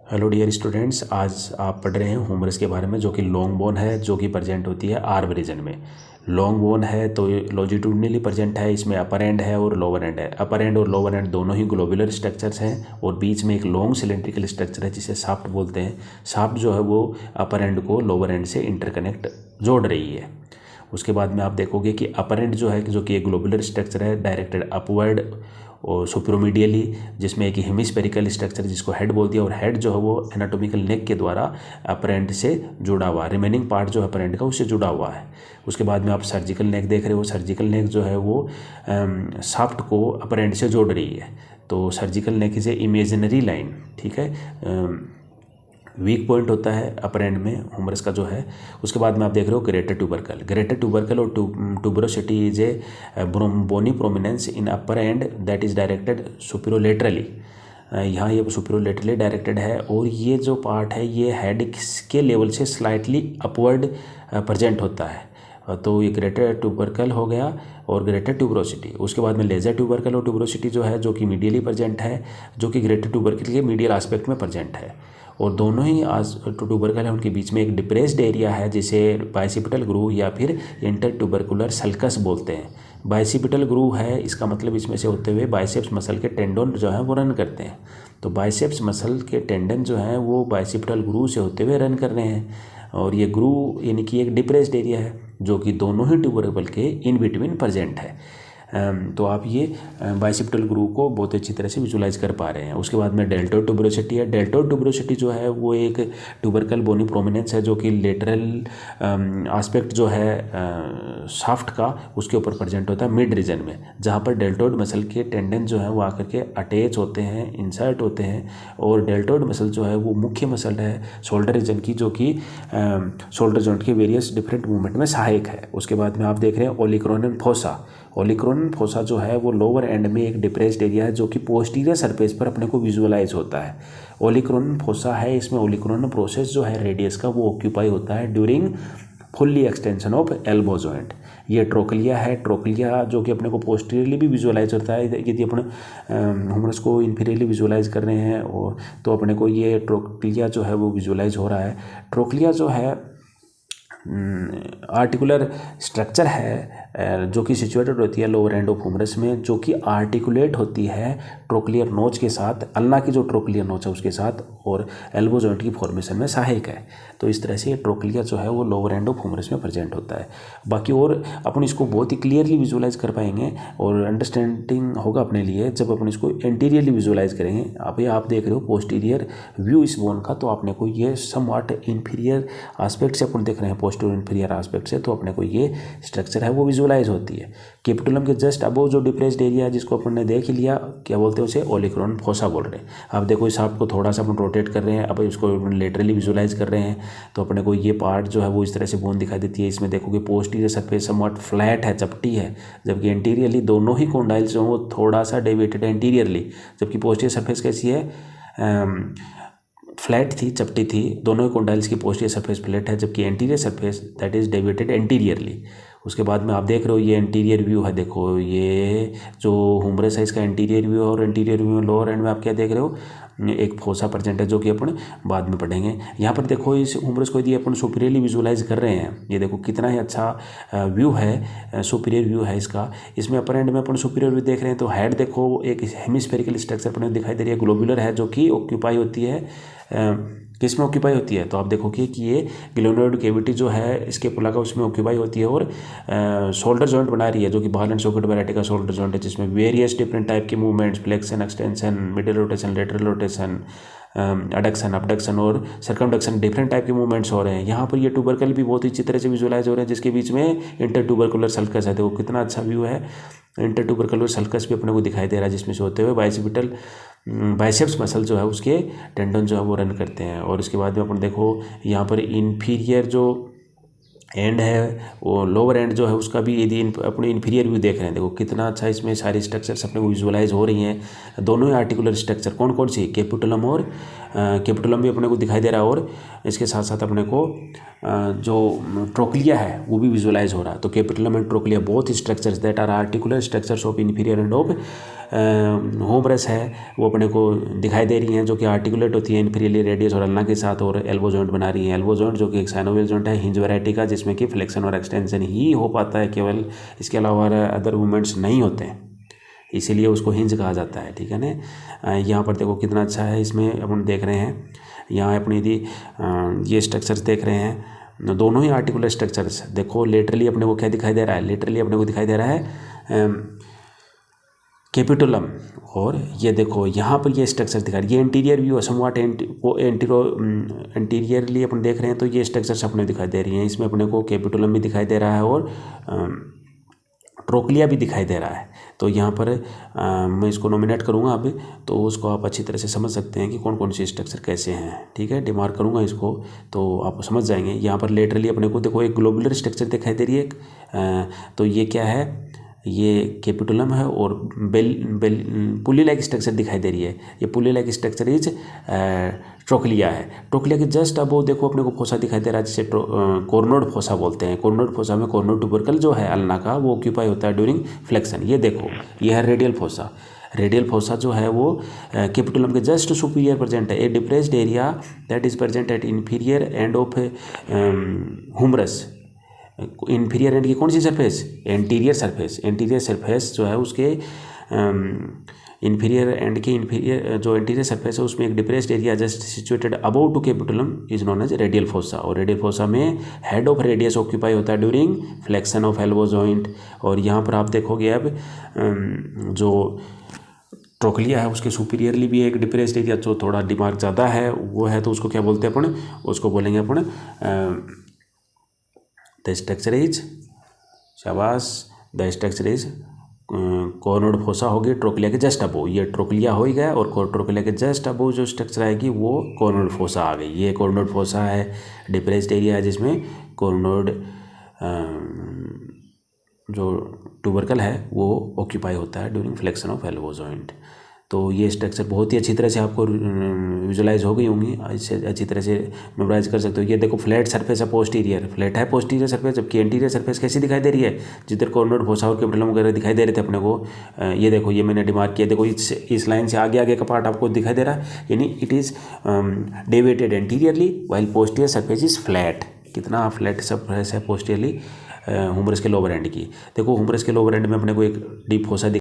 Hello dear students, आज आप पढ़ रहे हैं ह्यूमरस के बारे में, जो कि लॉन्ग बोन है, जो कि प्रेजेंट होती है आर्म रीजन में। लॉन्ग बोन है तो लॉन्जिट्यूडनली प्रेजेंट है, इसमें अपर एंड है और लोअर एंड है। अपर एंड और लोअर एंड दोनों ही ग्लोबुलर स्ट्रक्चर्स हैं और बीच में एक लॉन्ग सिलेंड्रिकल स्ट्रक्चर है जिसे शाफ्ट बोलते हैं। शाफ्ट जो है वो अपर एंड को लोअर एंड से इंटरकनेक्ट जोड़ रही है। उसके बाद में आप देखोगे कि अपर एंड जो है, जो कि एक ग्लोबुलर स्ट्रक्चर है डायरेक्टेड अपवर्ड और सुपरोमीडियली, जिसमें एक हेमिस्फेरिकल स्ट्रक्चर जिसको हेड बोलती है, और हेड जो है वो एनाटॉमिकल नेक के द्वारा अपर एंड से जुड़ा हुआ, रिमेनिंग पार्ट जो है अपर एंड का उससे जुड़ा हुआ है। उसके बाद में आप सर्जिकल नेक देख रहे हो। सर्जिकल नेक जो है वो शाफ्ट को अपर एंड से जोड़ रही है। तो surgical neck is a imaginary line, ठीक है। वीक पॉइंट होता है अपर एंड में ह्यूमरस का जो है। उसके बाद में आप देख रहे हो ग्रेटर ट्यूबरकल। ग्रेटर ट्यूबरकल और tuberosity is a bony prominence in upper end that is directed superolaterally. यहाँ ये सुपीरियोलेटरली डायरेक्टेड है और ये जो पार्ट है ये हेड के लेवल से स्लाइटली अपवर्ड प्रेजेंट होता है। तो ये ग्रेटर ट्यूबरकल हो गया और ग्रेटर ट्यूबरोसिटी। उसके बाद में लेजर ट्यूबरकल और ट्यूबरोसिटी जो है, जो कि मीडियली प्रेजेंट है, जो कि ग्रेटर ट्यूबरकल के मीडियल एस्पेक्ट में प्रेजेंट है। और दोनों ही ट्यूबरकल है, उनके बीच में एक डिप्रेस्ड एरिया है जिसे बाइसिपिटल ग्रूव या फिर इंटर ट्यूबरकुलर सल्कस बोलते हैं। बाइसिपिटल ग्रूव है, इसका मतलब इसमें से होते हुए बाइसेप्स मसल के टेंडन जो है वो रन करते हैं। तो बाइसेप्स मसल के टेंडन जो हैं वो बाइसिपिटल ग्रूव से होते हुए रन कर रहे हैं और ये ग्रूव यानी कि एक डिप्रेस्ड एरिया है जो कि दोनों ही ट्यूबरकल के इन बिटवीन प्रेजेंट है। तो आप ये बाइसिपिटल ग्रूव को बहुत अच्छी तरह से विजुलाइज कर पा रहे हैं। उसके बाद में डेल्टोइड ट्यूबरोसिटी है। डेल्टोइड ट्यूबरोसिटी जो है वो एक ट्यूबरकल बोनी प्रोमिनेंस है जो कि लेटरल एस्पेक्ट जो है शाफ्ट का उसके ऊपर प्रेजेंट होता है मिड रीजन में, जहाँ पर डेल्टोइड मसल के टेंडन जो है वो आकर के अटैच होते हैं, इंसर्ट होते हैं। और डेल्टोइड मसल जो है वो मुख्य मसल है शोल्डर रीजन की, जो कि शोल्डर जॉइंट के वेरियस डिफरेंट मूवमेंट में सहायक है। उसके बाद में आप देख रहे हैं ओलिक्रोनियन फोसा। ओलिक्रोनियन फोसा जो है वो लोअर एंड में एक डिप्रेस्ड एरिया है जो कि पोस्टीरियर सरफेस पर अपने को विजुअलाइज होता है। ओलिक्रोनियन फोसा है, इसमें ओलिक्रोनियन प्रोसेस जो है रेडियस का वो ऑक्यूपाई होता है during fully extension of elbow joint. ये ट्रोक्लिया है। ट्रोक्लिया जो कि अपने को पोस्टीरियरली भी विजुअलाइज होता है। यदि अपने ह्यूमरस को इंफीरियरली विजुअलाइज कर रहे हैं और तो अपने को ये ट्रोक्लिया जो है वो विजुअलाइज हो रहा है। ट्रोक्लिया जो है आर्टिकुलर स्ट्रक्चर है जो कि सिचुएटेड होती है लोअर एंड ऑफ ह्यूमरस में, जो कि आर्टिकुलेट होती है ट्रोक्लियर नोच के साथ, अल्ना की जो ट्रोक्लियर नोच है उसके साथ, और एल्बो जॉइंट की फॉर्मेशन में सहायक है। तो इस तरह से ये ट्रोक्लिया जो है वो लोअर एंड ऑफ ह्यूमरस में प्रेजेंट होता है। बाकी और अपन इसको बहुत ही क्लियरली विजुअलाइज कर पाएंगे और अंडरस्टैंडिंग होगा अपने लिए जब अपन इसको इंटीरियरली विजुअलाइज करेंगे। अभी आप देख रहे हो पोस्टीरियर व्यू इस बोन का, तो अपने को ये समवॉट इंफीरियर एस्पेक्ट से अपन देख रहे हैं, पोस्टीरियर इंफीरियर एस्पेक्ट से, तो अपने को ये स्ट्रक्चर है वो विजुअलाइज होती है। कैपिटुलम के जस्ट अबव जो डिप्रेस्ड एरिया है जिसको अपन ने देख लिया, क्या बोलते हैं उसे, ओलिक्रोनियन फोसा बोल रहे हैं। आप देखो इस शाफ्ट को थोड़ा सा अपन रोटेट कर रहे हैं, अब इसको लेटरली विजुअलाइज कर रहे हैं, तो अपने को ये पार्ट जो है वो इस तरह से बोन दिखाई देती है। इसमें देखोगे पोस्टीरियर सरफेस समवॉट फ्लैट है, चपटी है, जबकि एंटीरियरली दोनों ही कॉन्डाइल्स जो हैं वो थोड़ा सा डेविएटेड है एंटीरियरली। जबकि पोस्टीरियर सरफेस कैसी है, फ्लैट थी, चपटी थी, दोनों ही कॉन्डाइल्स की पोस्टीरियर सरफेस फ्लैट है, जबकि anterior surface that is deviated anteriorly. उसके बाद में आप देख रहे हो ये एंटीरियर व्यू है। देखो ये जो ह्यूमरस है इसका एंटीरियर व्यू, और एंटीरियर व्यू लोअर एंड में आप क्या देख रहे हो, एक फोसा प्रेजेंट है जो कि अपन बाद में पढ़ेंगे। यहाँ पर देखो इस ह्यूमरस को यदि अपन सुपीरियरली विजुअलाइज कर रहे हैं, ये देखो कितना ही अच्छा व्यू है, सुपीरियर व्यू है इसका। इसमें अपर एंड में अपन सुपीरियर व्यू देख रहे हैं तो हेड देखो एक हेमिस्फेरिकल स्ट्रक्चर अपने दिखाई दे रही है, ग्लोबुलर है, जो कि ऑक्यूपाई होती है किस में ऑक्यूपाई होती है, तो आप देखोगे कि ये ग्लोनोइड कैविटी जो है इसके पुला का उसमें ऑक्यूपाई होती है और शोल्डर जॉइंट बना रही है, जो कि बॉल एंड सॉकेट वैरायटी का शोल्डर जॉइंट है, जिसमें वेरियस डिफरेंट टाइप के movements, flexion, extension, middle rotation, lateral rotation, adduction, abduction और सर्कमडक्शन, डिफरेंट टाइप के मूवमेंट्स हो रहे हैं। यहाँ पर ये ट्यूबरकल भी बहुत ही अच्छी तरह से विजुअलाइज हो रहे हैं, जिसके बीच में इंटर ट्यूबरकुलर सल्कस है। देखो कितना अच्छा व्यू है। इंटर ट्यूबरकुलर सल्कस भी अपने को दिखाई दे रहा है, जिसमें से होते हुए बाइसिपिटल बाइसेप्स मसल जो है उसके टेंडन जो है वो रन करते हैं। और इसके बाद में अपन देखो यहाँ पर इन्फीरियर जो एंड है वो लोअर एंड जो है उसका भी यदि अपने इन्फीरियर व्यू देख रहे हैं, देखो कितना अच्छा इसमें सारी स्ट्रक्चर्स अपने को विजुअलाइज हो रही हैं। दोनों ही आर्टिकुलर स्ट्रक्चर कौन कौन सी, कैपिटुलम और कैपिटुलम भी अपने को दिखाई दे रहा है, और इसके साथ साथ अपने को जो ट्रोक्लिया है वो भी विजुअलाइज हो रहा है। तो capitulum and trochlea both structures that are articular structures of inferior end of humerus है वो अपने को दिखाई दे रही हैं, जो कि आर्टिकुलेट होती है इन्फीरियरली रेडियस और अल्ना के साथ, और एल्बो जॉइंट बना रही है। एल्बो जॉइंट जो कि एक साइनोवियल जॉइंट है हिंज वैरायटी का, जिसमें कि फ्लेक्शन और एक्सटेंशन ही हो पाता है केवल, इसके अलावा अदर मूवमेंट्स नहीं होते हैं, इसीलिए उसको हिंज कहा जाता है। ठीक है ना। यहाँ पर देखो कितना अच्छा है, इसमें अपन देख रहे हैं यहाँ अपनी यदि ये स्ट्रक्चर्स देख रहे हैं, दोनों ही आर्टिकुलर स्ट्रक्चर्स। देखो लेटरली अपने को क्या दिखाई दे रहा है, लेटरली अपने को दिखाई दे रहा है कैपिटुलम, और ये देखो यहाँ पर ये स्ट्रक्चर दिखा रही है, ये इंटीरियर व्यू है समवाट एंटीरियरली अपन देख रहे हैं, तो ये स्ट्रक्चर्स अपने दिखाई दे रही हैं। इसमें अपने को कैपिटुलम भी दिखाई दे रहा है और ट्रोक्लिया भी दिखाई दे रहा है। तो यहाँ पर मैं इसको नॉमिनेट करूँगा अभी, तो उसको आप अच्छी तरह से समझ सकते हैं कि कौन कौन से स्ट्रक्चर कैसे हैं। ठीक है, डिमार्क करूँगा इसको तो आप समझ जाएंगे। यहाँ पर लेटरली अपने को देखो एक ग्लोबुलर स्ट्रक्चर दिखाई दे रही है तो ये क्या है, ये कैपिटुलम है, और पुली लाइक स्ट्रक्चर दिखाई दे रही है, ये पुली लाइक स्ट्रक्चर इज ट्रोक्लिया है। ट्रोक्लिया के जस्ट अबो देखो अपने को फोसा दिखाई दे रहा है, जिसे कॉर्नोड फोसा बोलते हैं। कॉर्नोड फोसा में कॉर्नोड ट्यूबरकल जो है अल्ना का वो ऑक्यूपाई होता है ड्यूरिंग फ्लेक्शन। ये देखो ये है रेडियल फोसा। रेडियल फोसा जो है वो कैपिटुलम के जस्ट सुपीरियर प्रेजेंट है, a depressed area that is present at inferior end of humerus. Inferior end की कौन सी surface, anterior surface. Anterior surface जो है उसके इन्फीरियर एंड की इन्फीरियर जो एंटीरियर सरफेस है उसमें एक depressed area just situated above to capitulum is known as radial fossa. और रेडियल फोसा में हेड ऑफ रेडियस ऑक्यूपाई होता है during flexion of elbow joint. और यहाँ पर आप देखोगे अब जो ट्रोक्लिया है उसके सुपीरियरली भी एक डिप्रेस्ड एरिया जो थोड़ा डिमार्क ज़्यादा है वो है, तो उसको क्या बोलते हैं अपन, उसको बोलेंगे अपन द स्ट्रक्चर इज, शाबाश, द स्ट्रक्चर इज कॉर्नोड फोसा होगी ट्रोक्लिया के जस्ट अबो। ये ट्रोक्लिया हो ही गया, और ट्रोक्लिया के जस्ट अबो जो स्ट्रक्चर आएगी वो कॉर्नोड फोसा आ गई। ये कॉर्नोड फोसा है, डिप्रेस्ड एरिया है जिसमें कॉर्नोड जो ट्यूबरकल है वो ऑक्यूपाई होता है during flexion of elbow joint. तो ये स्ट्रक्चर बहुत ही अच्छी तरह से आपको विजुलाइज हो गई होंगी, इससे अच्छी तरह से मेमोराइज कर सकते हो। ये देखो फ्लैट सरफेस है पोस्टीरियर, फ्लैट है पोस्टीरियर सरफेस, जबकि एंटीरियर सरफेस कैसी दिखाई दे रही है, जिधर कॉर्नोड फोसा और कैपिटुलम वगैरह दिखाई दे रहे थे अपने को। ये देखो ये मैंने डिमार्क किया, देखो इस लाइन से आगे आगे का पार्ट आपको दिखाई दे रहा है, यानी it is deviated anteriorly while posterior surface is flat. कितना फ्लैट सरफेस है पोस्टीरियरली ह्यूमरस के लोअर एंड की। देखो ह्यूमरस के लोअर एंड में अपने को एक डीप फोसा